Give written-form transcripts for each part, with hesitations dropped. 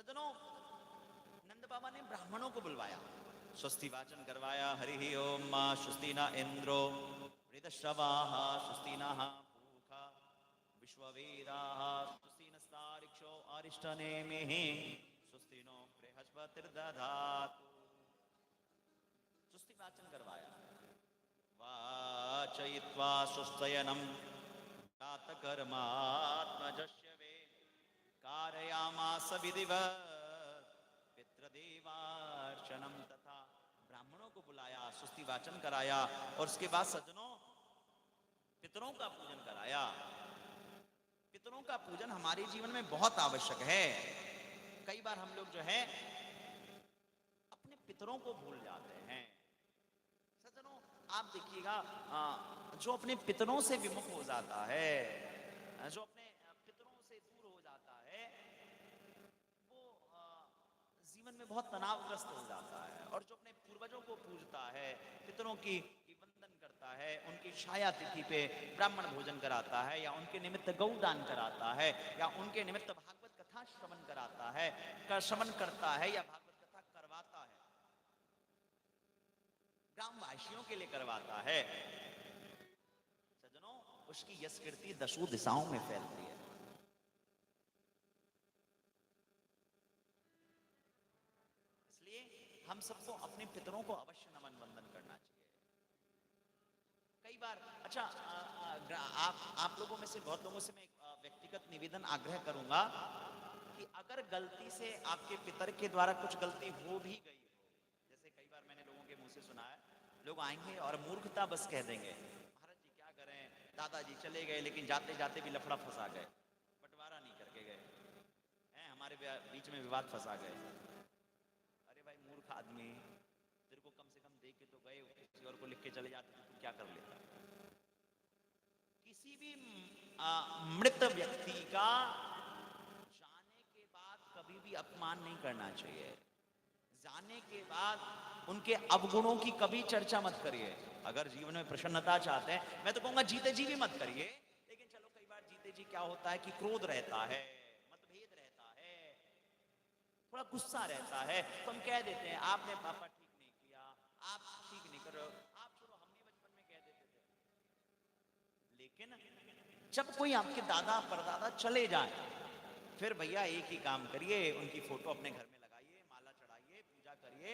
सज्जनों, नंद बाबा ने ब्राह्मणों को बुलवाया, स्वस्ति वाचन करवाया। हरि ओम मा स्वस्ति न इंद्रो वृतश्रवाः स्वस्ति नः पूषा विश्ववेदाः स्वस्ति नस्तार्क्ष्यो अरिष्टनेमिः स्वस्ति नो बृहस्पतिर्दधातु। स्वस्ति वाचन करवाया। वाचयित्वा स्वस्त्ययनं जातकर्मात्मजस्य वे कारयामास विधिवत् पितृदेवार्चनम तथा। ब्राह्मणों को बुलाया, स्वस्ति वाचन कराया और उसके बाद सज्जनों पितरों का पूजन कराया। पितरों का पूजन हमारे जीवन में बहुत आवश्यक है। कई बार हम लोग जो है अपने पितरों को भूल जाते हैं। सज्जनों, आप देखिएगा, जो अपने पितरों से विमुख हो जाता है, जो अपने पितरों से दूर हो जाता है, वो जीवन में बहुत तनावग्रस्त हो जाता है। और जो अपने पूर्वजों को पूजता है, पितरों की वंदन करता है, उनकी छाया तिथि पे ब्राह्मण भोजन कराता है, या उनके निमित्त गौदान कराता है, या उनके निमित्त भागवत कथा श्रवण कराता है, श्रवण करता है, या भागवत कथा करवाता है, ग्रामवासियों के लिए करवाता है, सज्जनों उसकी यश कीर्ति दसों दिशाओं में फैलती है। इसलिए हम सबको अपने पितरों को अवश्य नमन वंदन करना चाहिए। कई बार अच्छा, आप लोगों में से बहुत लोगों से मैं व्यक्तिगत निवेदन आग्रह करूंगा कि अगर गलती से आपके पितर के द्वारा कुछ गलती हो भी गई हो, जैसे कई बार मैंने लोगों के मुंह से सुना है, लोग आएंगे और मूर्खता बस कह देंगे, महाराज जी क्या करें, दादाजी चले गए लेकिन जाते जाते भी लफड़ा फंसा गए, बंटवारा नहीं करके गए हैं, हमारे बीच में विवाद फंसा गए। अरे भाई मूर्ख आदमी, तेरे को कम से कम देख के तो गए, किसी और को लिख के चले जाते तो तू क्या कर लेता। किसी भी मृत व्यक्ति का जाने के बाद कभी भी अपमान नहीं करना चाहिए। जाने के बाद उनके अवगुणों की कभी चर्चा मत करिए। अगर जीवन में प्रसन्नता चाहते हैं, मैं तो कहूंगा जीते जी भी मत करिए, लेकिन चलो कई बार जीते जी क्या होता है कि क्रोध रहता है, मतभेद रहता है, थोड़ा गुस्सा रहता है, तो हम कह देते हैं आपने पापा ठीक नहीं किया, आप ठीक नहीं कर रहे हो, आप छोड़ो, हम भी बचपन में कह देते थे। लेकिन जब कोई आपके दादा परदादा चले जाए, फिर भैया एक ही काम करिए, उनकी फोटो अपने घर में लगाइए, माला चढ़ाइए, पूजा करिए,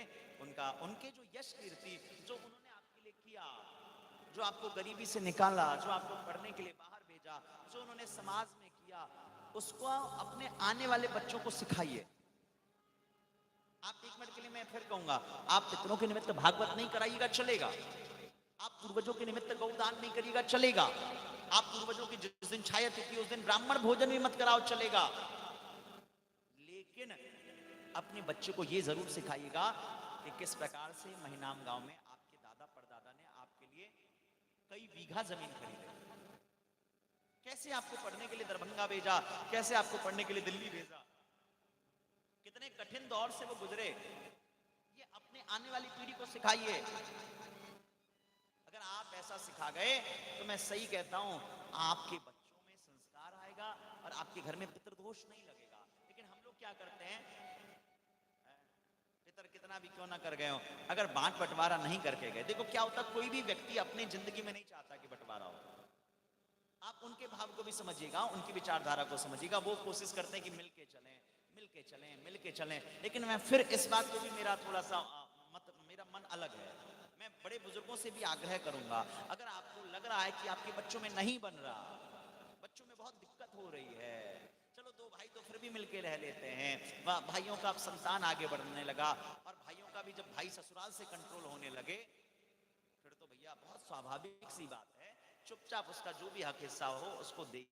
उनके जो यश कीर्ति जो उन्होंने आपके लिए किया, जो आपको गरीबी से निकाला, जो आपको पढ़ने के लिए बाहर भेजा, जो उन्होंने समाज में किया, उसको अपने आने वाले बच्चों को सिखाइए। आप एक मिनट के लिए मैं फिर कहूंगा, आप पितरों के निमित्त भागवत नहीं कराइएगा, चलेगा। आप पूर्वजों के निमित्त गौदान नहीं करिएगा, चलेगा। आप पूर्वजों की जिस दिन छाया तिथि उस दिन ब्राह्मण भोजन भी मत कराओ, चलेगा। लेकिन अपने बच्चे को यह जरूर सिखाइएगा कि किस प्रकार से महिनाम गांव में आपके दादा परदादा ने आपके लिए कई बीघा जमीन खरीदी, कैसे आपको पढ़ने के लिए दरभंगा भेजा, कैसे आपको पढ़ने के लिए दिल्ली भेजा, कितने कठिन दौर से वो गुजरे, ये अपने आने वाली पीढ़ी को सिखाइए। अगर आप ऐसा सिखा गए तो मैं सही कहता हूं, आपके बच्चों में संस्कार आएगा और आपके घर में पितृदोष नहीं लगेगा। लेकिन हम लोग क्या करते हैं, पितर कितना भी क्यों ना कर गए हो, अगर बांट बंटवारा नहीं करके गए, देखो क्या होता, कोई भी व्यक्ति अपनी जिंदगी में नहीं चाहता कि बंटवारा हो। आप उनके भाव को भी समझिएगा, उनकी विचारधारा को समझिएगा। वो कोशिश करते हैं कि मिलके चलें, मिलके चलें, मिलके चलें, लेकिन मैं फिर इस बात को भी मेरा थोड़ा सा मेरा मन अलग है। मैं बड़े बुजुर्गों से भी आग्रह करूंगा, अगर आपको लग रहा है कि आपके बच्चों में नहीं बन रहा, बच्चों में बहुत दिक्कत हो रही है, चलो दो भाई तो फिर भी मिलके रह लेते हैं, भाइयों का अब संतान आगे बढ़ने लगा, और भाइयों का भी जब भाई ससुराल से कंट्रोल होने लगे, फिर तो भैया बहुत स्वाभाविक सी बात है, चुपचाप उसका जो भी हक हिस्सा हो उसको दे